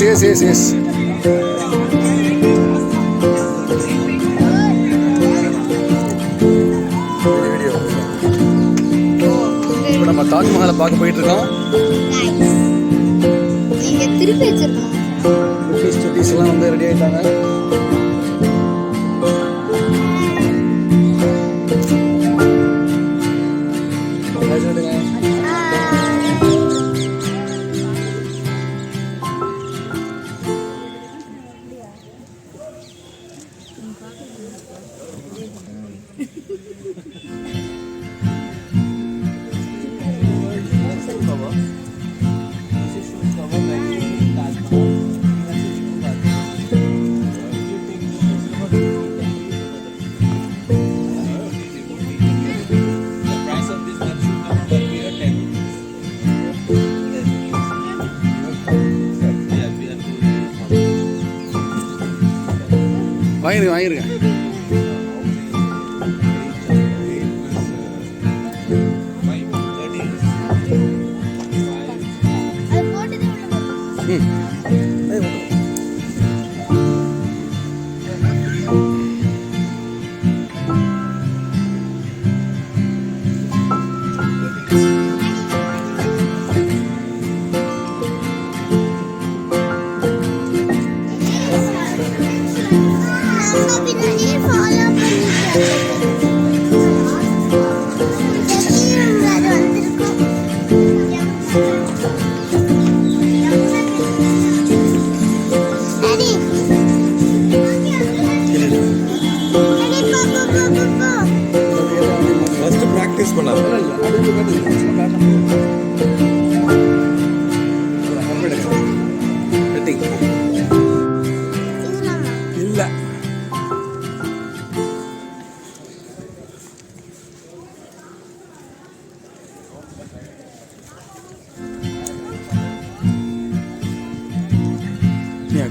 yes. இப்போ நம்ம தாஜ்மஹாலை பார்க்க போயிட்டு இருக்கோம். நீங்க திருப்பி வச்சிருக்கோம். பிரிட்டிஷ் ஸ்டடீஸ் எல்லாம் வந்து ரெடி ஆயிட்டாங்க. வாங்கிருங்க.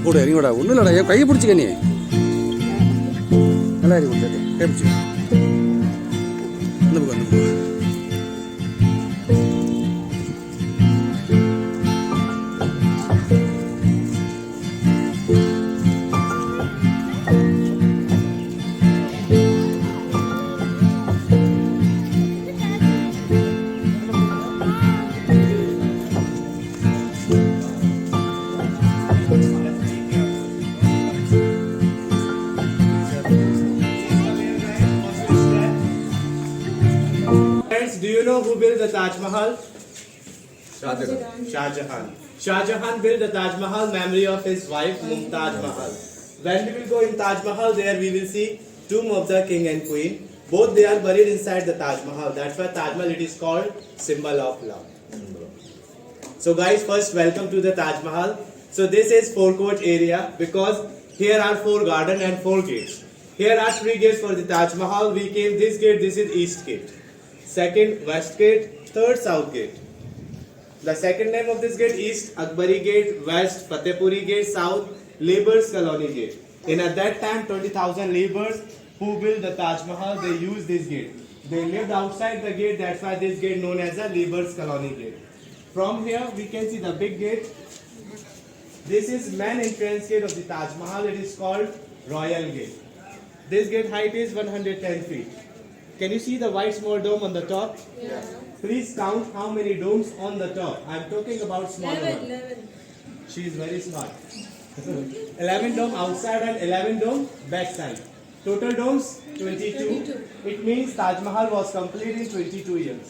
கூட இறங்கிவிடா. ஒன்றும் இல்லைடா, என் கையை பிடிச்சிக்க. நீ நல்லா இறங்கி கொடுத்தாரு. கை பிடிச்சி அந்த பக்கம் Do you know who built the Taj Mahal? Shah Jahan. Shah Jahan built the Taj Mahal memory of his wife Mumtaz Mahal. When we will go in Taj Mahal, there we will see tomb of the king and queen. Both they are buried inside the Taj Mahal. That's why Taj Mahal it is called symbol of love. So guys, first welcome to the Taj Mahal. So this is forecourt area because here are 4 garden and 4 gates. Here are 3 gates for the Taj Mahal. We came this gate. This is east gate. Second west gate, third south gate. The second name of this gate east, Akbari gate, west, Fatehpuri gate, south, laborers colony gate. And at that time 20,000 laborers who built the Taj Mahal, they used this gate. They lived outside the gate, that's why this gate known as the laborers colony gate. From here we can see the big gate. This is main entrance gate of the Taj Mahal. It is called Royal Gate. This gate height is 110 feet. Can you see the white small dome on the top? Yeah. Please count how many domes on the top. I am talking about smaller one. 11. She is very smart. 11 dome outside and 11 dome back side. Total domes 22. It means Taj Mahal was complete in 22 years.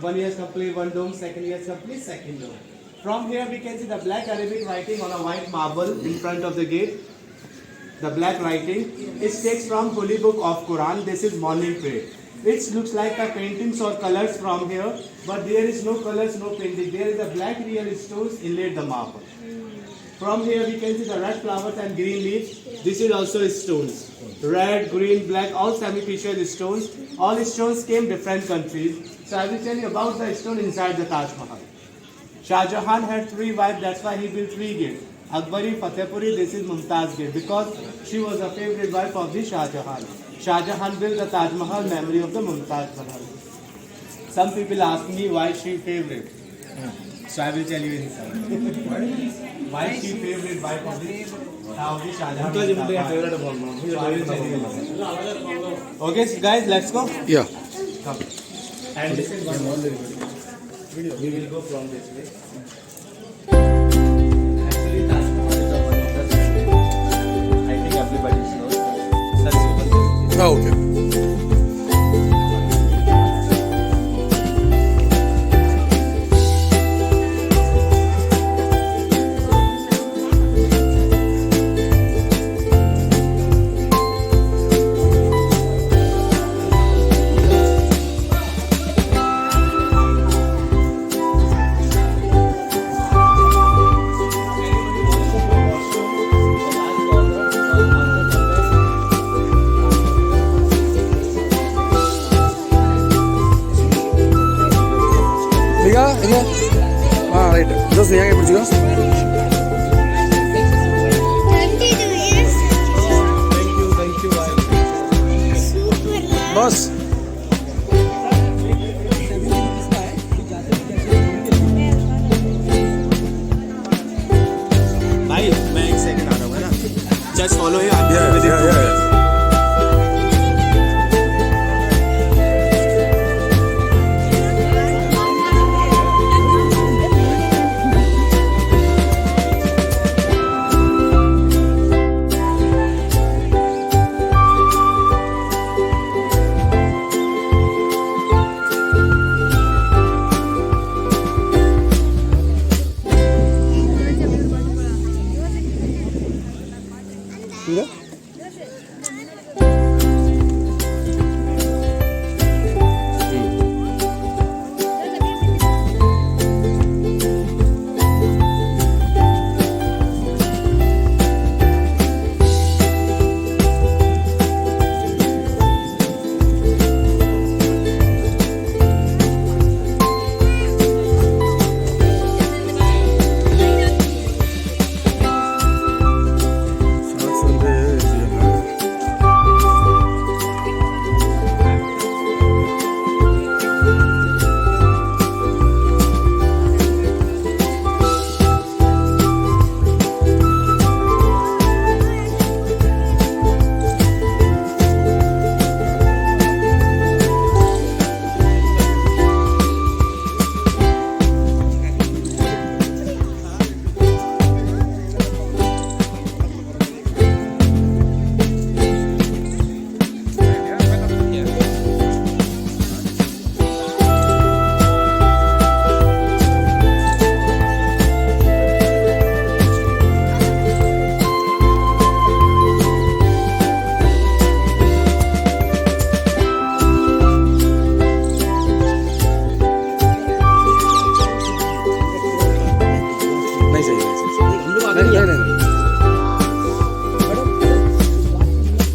1 year complete, 1 dome, 2nd year complete, 2nd dome. From here we can see the black Arabic writing on a white marble in front of the gate. The black writing is takes from Holy Book of Quran. This is morning prayer. It looks like the paintings or colors from here, but there is no colors, no painting. There is a black real stones inlaid the marble. From here we can see the red flowers and green leaves. This is also stones. Red, green, black, all semi-precious stones. All stones came different countries. So I will tell you about the stone inside the Taj Mahal. Shah Jahan had 3 wives. That's why he built 3 gates. Akbari, Fatehpuri, this is Mumtaz Gate because she was a favorite wife of the Shah Jahan. Shah Jahan built the Taj Mahal memory of the Mumtaz Mahal. Some people ask me why she favorite. So I will tell you inside. Why she favorite wife of the Shah Jahan? So I will tell you inside. Okay, so guys, let's go. Yeah. Come. And listen one more. We will go from this way. Actually, Taj Mahal is one of the I think everybody knows. Sir, you can Ah, okay. Liga, ini. Ah, right. Terus ni yang ibu juga. 22 years. Thank you. Super love. Bos. भाई मैं एक second आ रहा हूँ ना just follow him Yeah. Enggak?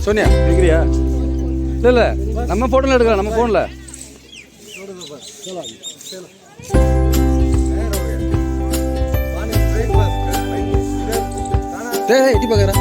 Sonia இருக்கிறியா இல்லை இல்லை நம்ம ஃபோட்டோவில் எடுக்கலாம் நம்ம ஃபோனில் டேய் எட்டி பார்க்குறேன்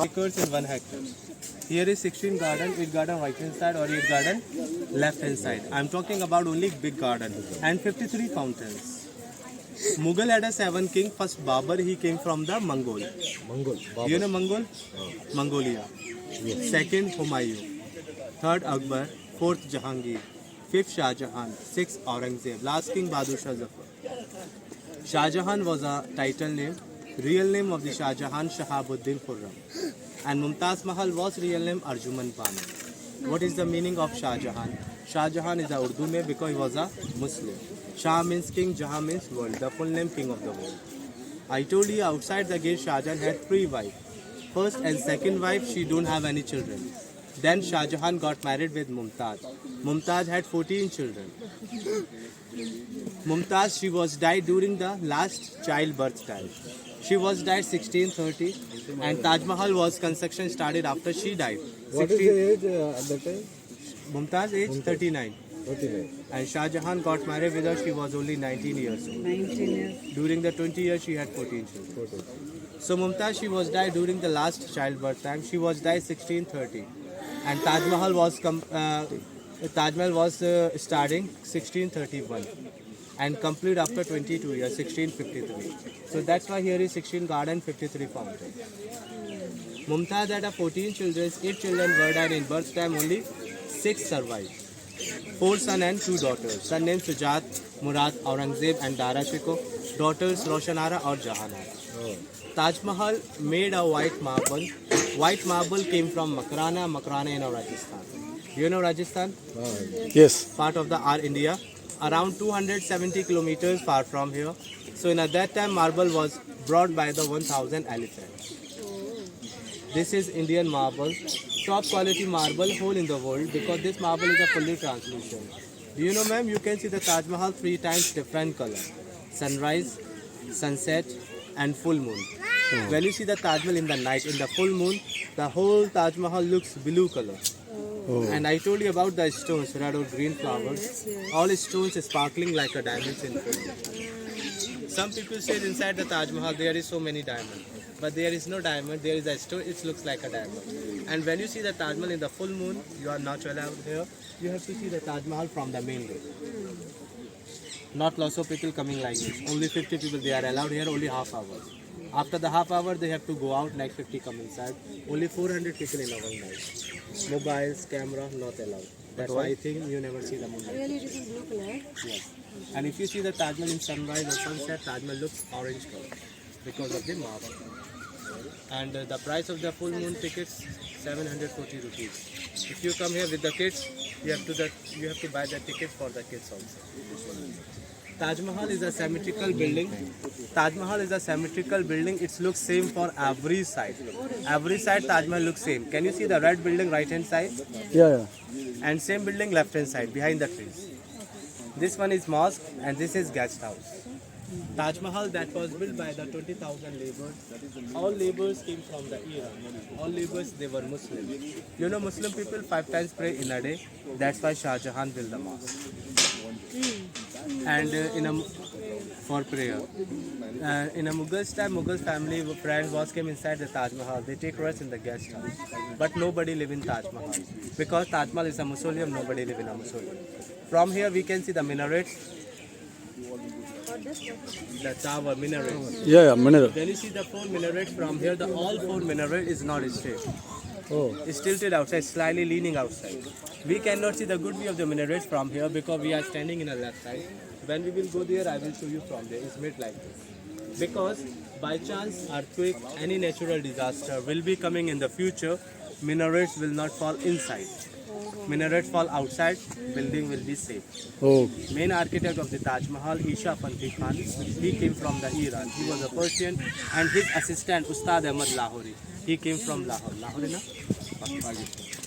acres in 1 hectare. Here is 16 garden, 8 garden right hand side or 8 garden left hand side. I am talking about only big garden and 53 fountains. Mughal had a 7 king. First Babur, he came from the Mongol. You know Mongol? Mongolia. Second Humayun. Third Akbar. Fourth Jahangir. Fifth Shah Jahan. Sixth Aurangzeb. Last king Bahadur Shah Zafar. Shah Jahan was a title name. Real name of the Shah Jahan, Shahabuddin Khurram. And Mumtaz Mahal was real name Arjuman Banu. What is the meaning of Shah Jahan? Shah Jahan is a Urdu name because he was a Muslim. Shah means king, Jahan means world. The full name king of the world. I told you outside the gate Shah Jahan had 3 wives. First and second wife, she don't have any children. Then Shah Jahan got married with Mumtaz. Mumtaz had 14 children. Mumtaz, she was died during the last childbirth time. She was died 1630 and Taj Mahal was construction started after she died. What is the age at that time? Mumtaz age 39 39. and Shah Jahan got married with her, she was only 19 years old. 19 years. During the 20 years she had 14 children. So Mumtaz, she was died during the last childbirth time. She was died 1630 and Taj Mahal was starting 1631 and complete after 22 years 1653. So that's why here is 16 garden 53 fountain. Mumtaz had 14 children. 8 children were died in birth time. Only 6 survived. 4 sons and 2 daughters. Son named Sujat, Murad, Aurangzeb and Dara Shikoh. Daughters Roshanara or Jahanara. Taj Mahal made a white marble. White marble came from Makrana in Rajasthan. You know Rajasthan? Yes. Part of our India. Around 270 kilometers far from here. So at that time marble was brought by the 1000 elephants. This is Indian marble. Top quality marble whole in the world because this marble is a fully translucent. Do you know ma'am, you can see the Taj Mahal 3 times different color. Sunrise, sunset and full moon. When you see the Taj Mahal in the night, in the full moon, the whole Taj Mahal looks blue color. And I told you about the stones, red or green flowers. All stones sparkling like a diamonds in full. Some people say inside the Taj Mahal there is so many diamonds. But there is no diamond, there is a stone, it looks like a diamond. And when you see the Taj Mahal in the full moon, you are not allowed here. You have to see the Taj Mahal from the main gate. Not lots of people coming like this. Only 50 people they are allowed here, only half hour. After the half hour, they have to go out, like 50 come inside. Only 400 people in a one night. Mobiles, camera, not allowed. That's why I think you never see the moonlight. Really, it is in blue color. Yes. And if you see the Taj Mahal in sunrise or sunset, Taj Mahal looks orange color because of the marble. And the price of the full moon tickets 740 rupees. If you come here with the kids, you have to buy the tickets for the kids also. Taj Mahal is a symmetrical building. Taj Mahal is a symmetrical building. It looks same for every side. Every side Taj Mahal looks same. Can you see the red building right hand side? Yeah. And same building left hand side behind the trees. This one is mosque and this is guest house. Taj Mahal that was built by the 20,000 laborers. All laborers came from the Iran. All laborers they were Muslim. You know Muslim people 5 times pray in a day. That's why Shah Jahan built the mosque. And for prayer. In a Mughals time, Mughal family friends was came inside the Taj Mahal. They take rest in the guest house. But nobody live in Taj Mahal. Because Taj Mahal is a mausoleum, nobody live in a mausoleum. From here we can see the minarets. The tower, minarets. Yeah, mineral. Then you see the 4 minarets from here. The all 4 minaret is not straight. Oh. It's tilted outside, slightly leaning outside. We cannot see the good view of the minarets from here because we are standing in a left side. When we will go there, I will show you from there. It's made like this. Because by chance, earthquake, any natural disaster will be coming in the future, minarets will not fall inside. Minarets fall outside, building will be safe. Oh. Main architect of the Taj Mahal, Isha Panti Khan, he came from the Iran. He was a Persian and his assistant, Ustad Ahmad Lahori. He came from Lahore. Lahore, na?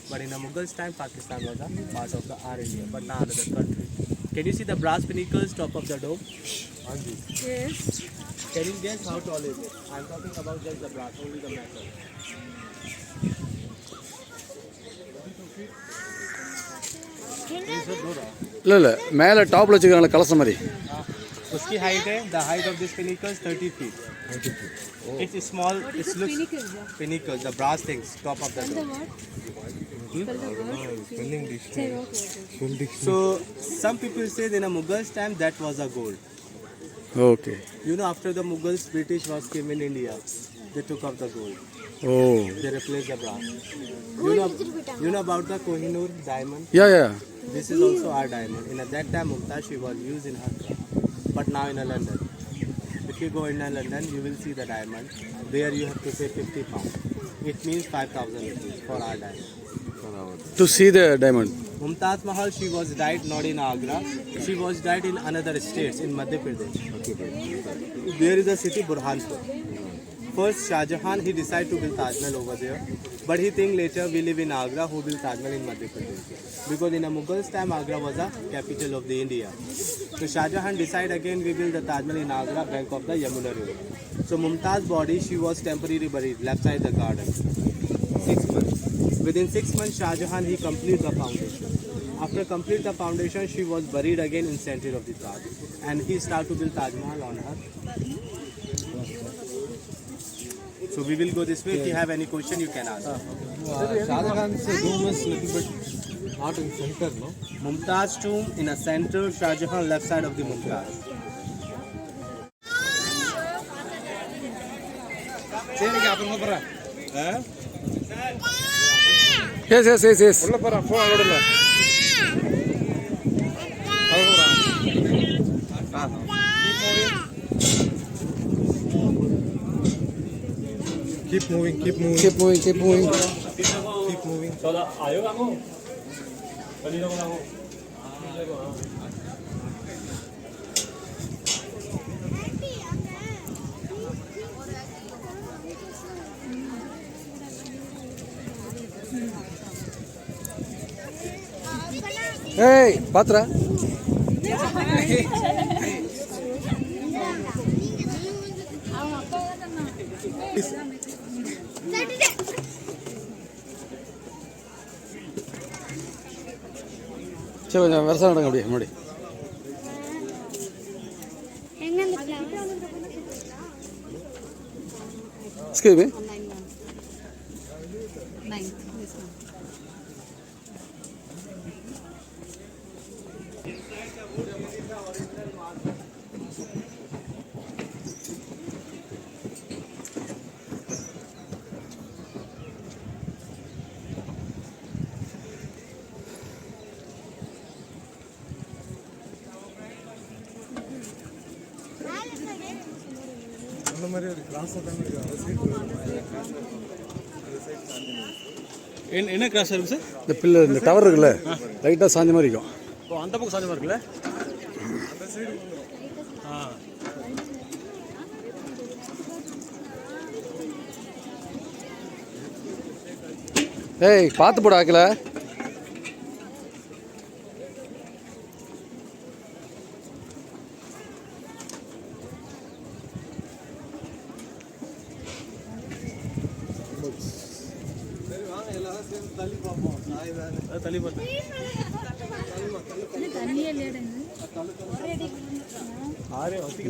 But in a Mughals time, Pakistan was a part of the India, but now another country. Can you see the brass pinnacles top of the dome? Yes. Can you guess how tall is it? I'm talking about just the brass, only the metal. இல்ல மேலே டாப்ல வச்சுக்கிறாங்களே கலசம் மாதிரி. उसकी height है, the height of this pinnacle is 30 feet. It's small, it looks pinnacles, the brass things, top of the dome. So some people say in a Mughals time that was a gold. Okay. You know after the Mughals, British was came in India, they took off the gold. Oh. They replaced the brass. You know about the Kohinoor diamond? Yeah. This is also our diamond. In that time, Mumtaz she was used in her crown. But now in London, if you go in London, you will see the diamond. There you have to pay 50 pounds. It means 5,000 rupees for our diamond. To see the diamond. Mumtaz Mahal, she was died not in Agra. She was died in another states in Madhya Pradesh. There is a city Burhanpur. First Shah Jahan, he decided to build Taj Mahal over there. But he think later we live in Agra, who built Taj Mahal in Madhya Pradesh. Because in a Mughals time, Agra was a capital of the India. So Shah Jahan decided again we build the Taj Mahal in Agra, bank of the Yamuna River. So Mumtaz body, she was temporarily buried left side the garden. 6 months. Within 6 months, Shah Jahan, he completed the foundation. After complete the foundation, she was buried again in center of the Taj. And he started to build Taj Mahal on her. So we will go this way. If you have any question, you can ask. Shah Jahan's tomb is little bit not in center, no? Mumtaz tomb in a center, Shah Jahan left side of the Mumtaz. Yes. Keep moving. Hey, Patra. சரி கொஞ்சம் வருஷம் நடங்க அப்படியே முன்னாடி. எங்க அந்த flowers Excuse me. அந்த மாதிரி ஒரு கிராஸ் தான் இருக்கு. அந்த சைடு என்ன கிராஸ் இருக்கு சார்? இந்த பில்லர் இந்த டவர் இருக்குல்ல லைட்டாக சாஞ்ச மாதிரி இருக்கும். ஓ அந்த பக்கம் சாஞ்ச மாதிரி இருக்குல்ல? அந்த சைடு ஏய் பார்த்து போட ஆக்கல. தள்ளி பார்த்து ஆரே விக்கி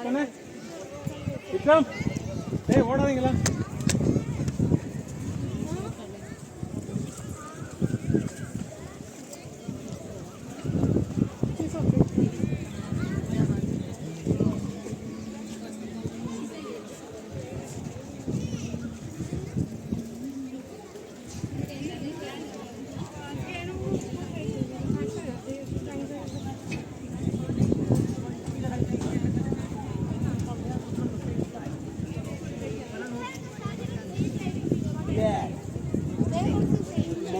கண்ணே விக்ரம் ஏய் ஓடாதீங்களா?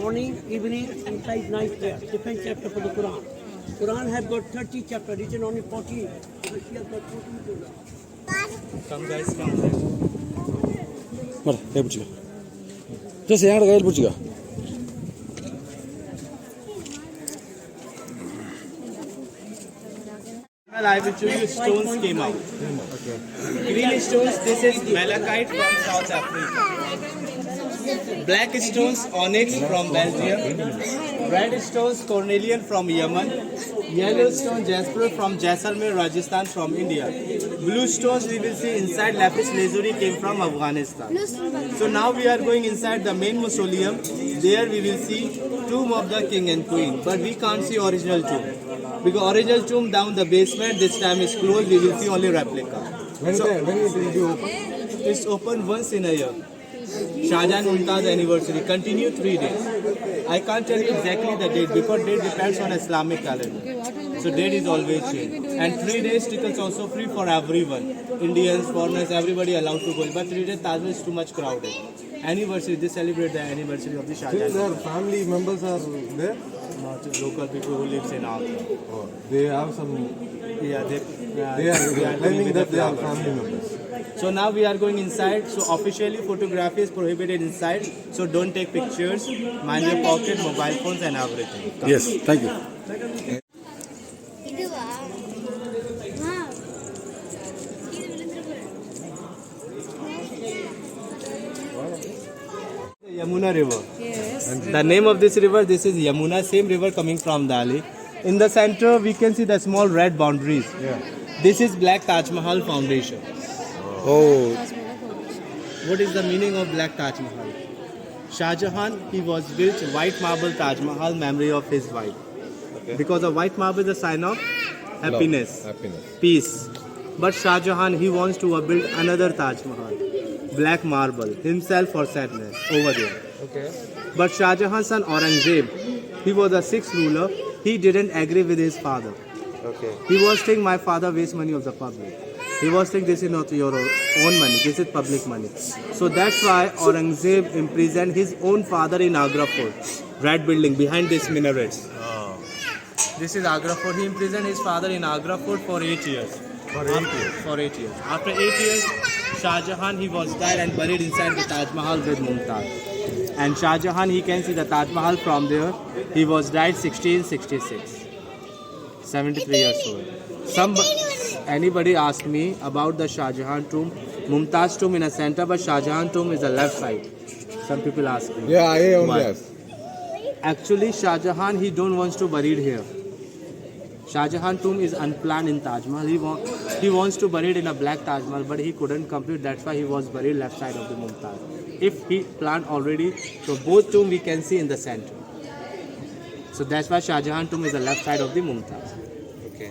Morning, evening, inside, night prayer. Different chapter for the Quran. Quran has got 30 chapters, written only 14. But she has got 14 chapters. Come guys, come. வர கை பிடிச்சிக்க. ஜெஸ் என் கையில் பிடிச்சிக்க. Well, I will show you stones came out. Green stones, this is malachite from South Africa. Black stones, onyx from Belgium. Red stones, cornelian from Yemen. Yellow stone, jasper from Jaisalmer, Rajasthan from India. Blue stones we will see inside lapis lazuli came from Afghanistan. So now we are going inside the main mausoleum. There we will see tomb of the king and queen. But we can't see original tomb. Because original tomb down the basement, this time is closed, we will see only replica. when it will be open? It's open once in a year. Shah Jahan Mumtaz anniversary, continue 3 days. I can't tell you exactly the date because date depends on Islamic calendar. So date is always changed. And 3 days tickets also free for everyone. Indians, foreigners, everybody allowed to go. But 3 days Taj Mahal is too much crowded. anniversary. They celebrate the anniversary of the Shah Still Jahan. their family members are there? Not just local people who lives in Agra. Oh, they have some. Yeah, They are living claiming with that the they are flowers. family members. So now we are going inside. So officially photography is prohibited inside. So don't take pictures. Mind your pocket, mobile phones and everything. Yes thank you. இதுவா ஆ இது விழுந்துருக்கு. Yamuna River. Yes. The name of this river, this is Yamuna, same river coming from Delhi. In the center, we can see the small red boundaries. Yeah. This is Black Taj Mahal Foundation. O What is the meaning of Black Taj Mahal? Shah Jahan, he was built white marble Taj Mahal, memory of his wife. Because the white marble is a sign of happiness, Happiness. peace. But Shah Jahan, he wants to build another Taj Mahal, black marble, himself for sadness over there. Okay. But Shah Jahan's son Aurangzeb, he was the sixth ruler. He didn't agree with his father. Okay. He was saying, my father wastes money of the public. He was saying, this is not your own money, this is public money. So that's why Aurangzeb imprisoned his own father in Agra Fort, red building behind these minarets. This is Agra Fort. He imprisoned his father in Agra Fort for 8 years. For 8 years. For 8 years. After 8 years, Shah Jahan, he was died and buried inside the Taj Mahal with Mumtaz. And Shah Jahan, he can see the Taj Mahal from there. He was died 1666. 73 years old. Anybody asked me about the Shah Jahan tomb. Mumtaz tomb in a center, but Shah Jahan tomb is the left side. Some people ask me. Yeah, I only Why? asked. Actually, Shah Jahan, he don't wants to buried here. Shah Jahan tomb is unplanned in Taj Mahal. He wants to buried in a black Taj Mahal, but he couldn't complete. That's why he was buried left side of the Mumtaz. If he planned already, so both tomb we can see in the center. So that's why Shah Jahan tomb is the left side of the Mumtaz. Okay.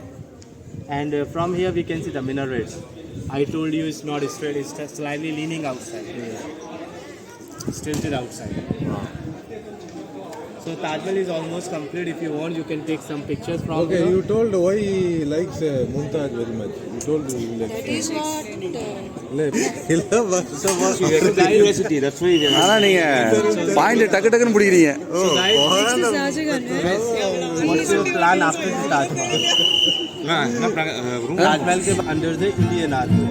And from here we can see the minarets. I told you it's not straight, it's just slightly leaning outside. Tilted outside. So Taj Mahal is almost complete. If you want, you can take some pictures from Okay, here. you told why he likes Mumtaz very much. You told me you like. That is not. So what? Curiosity. That's why. ஆனால் நீங்கள் point டக்கு டக்குன்னு பிடிக்கிறீங்க. So guys, Next is Shah Jahan. what's your plan after the Taj Mahal? Taj Mahal ke under the Indian Army.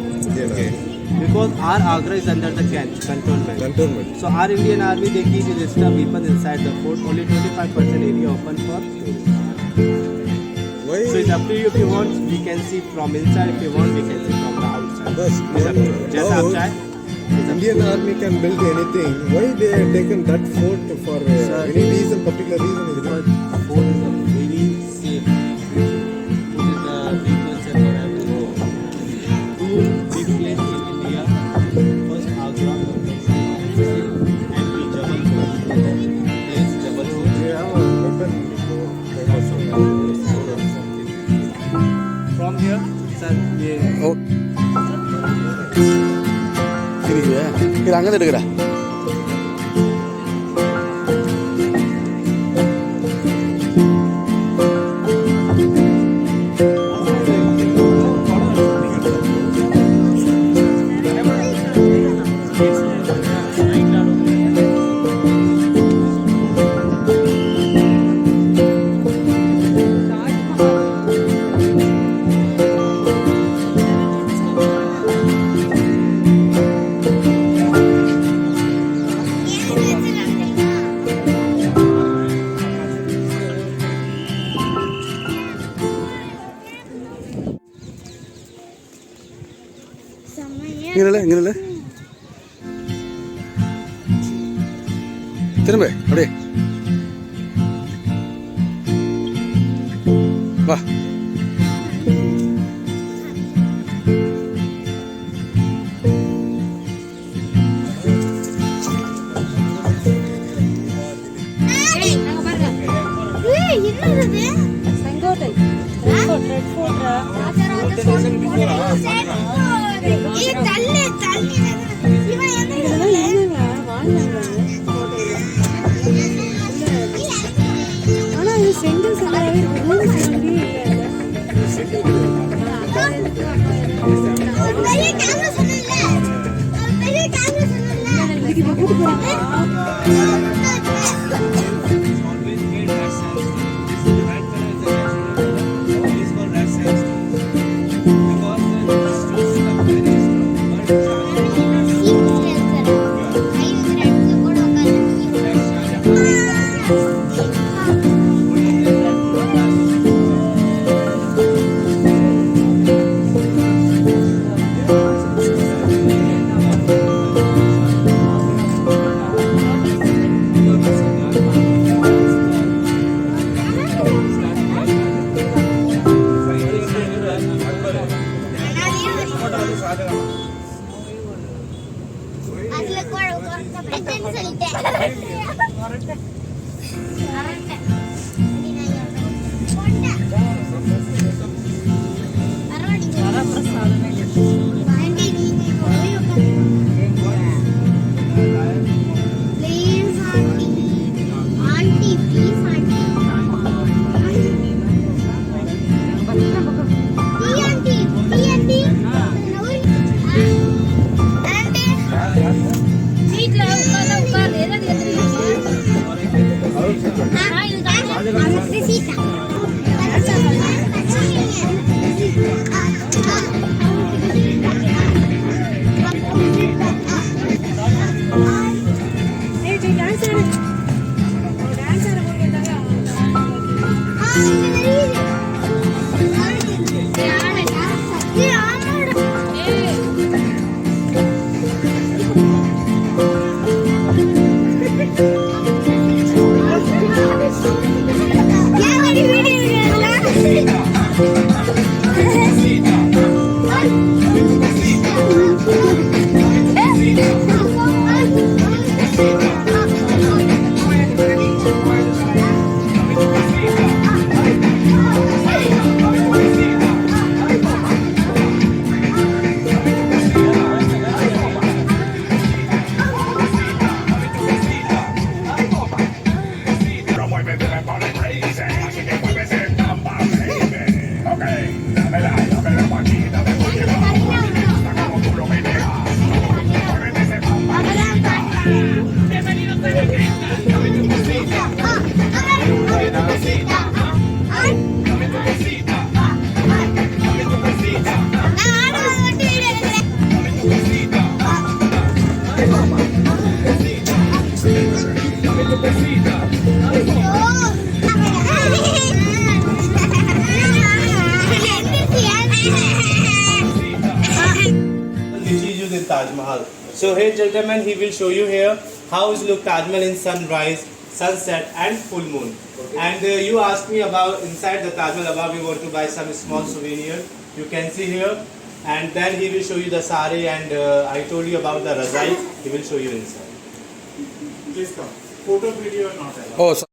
Okay. Because our Agra is under the cantonment. Cantonment. So our Indian Army, they keep the extra weapons inside the fort. Only 25% area open for tourists. Why? So it's up to you. If you want, we can see from inside. If you want, we can see from the outside. Bus, It's up to you. Just now, outside. Indian army can build anything. Why they have taken that fort for any reason, particular reason? Is it? The fort is a very safe. Put in the weapons and whatever. Two big places in India. First Agra and Jabalpur. Place Jabalpur. They have a weapon. From here, sir, ஓ இருக்குதே இது அங்கே தான் எடுக்கிறேன். செம்மையா இங்கே இல்லை இங்கே இல்லை திரும்ப அப்படியே வா. ஏய் அங்க பாருங்க. ஏய் என்னது இது? செங்கோட்டை. Red Fort. ஏய் தள்ளு தள்ளு. இவன் என்ன இதெல்லாம் என்னங்க? வாழ்ந்தாங்க கோட்டையில. ஆனா இது செங்கல் செங்கலாவே இருக்கு. மூணு செங்கலே இல்ல. பெரிய கேமரா சொன்னல. பெரிய கேமரா சொன்னல. கூட்டு போறாங்க அதுல குழப்பம் சொல்லிட்டேன் வீட்டுல உட்கார்ந்து உட்கார்ந்து எதாவது டான்ஸ் ஆடு டான்ஸ் ஆட In Taj Mahal. So here gentlemen, he will show you here how is look Taj Mahal in sunrise, sunset and full moon. And you asked me about inside the Taj Mahal above, you want to buy some small souvenir. You can see here. And then he will show you the sari, and I told you about the razai. He will show you inside. Please come. Photo, video not allowed. Oh,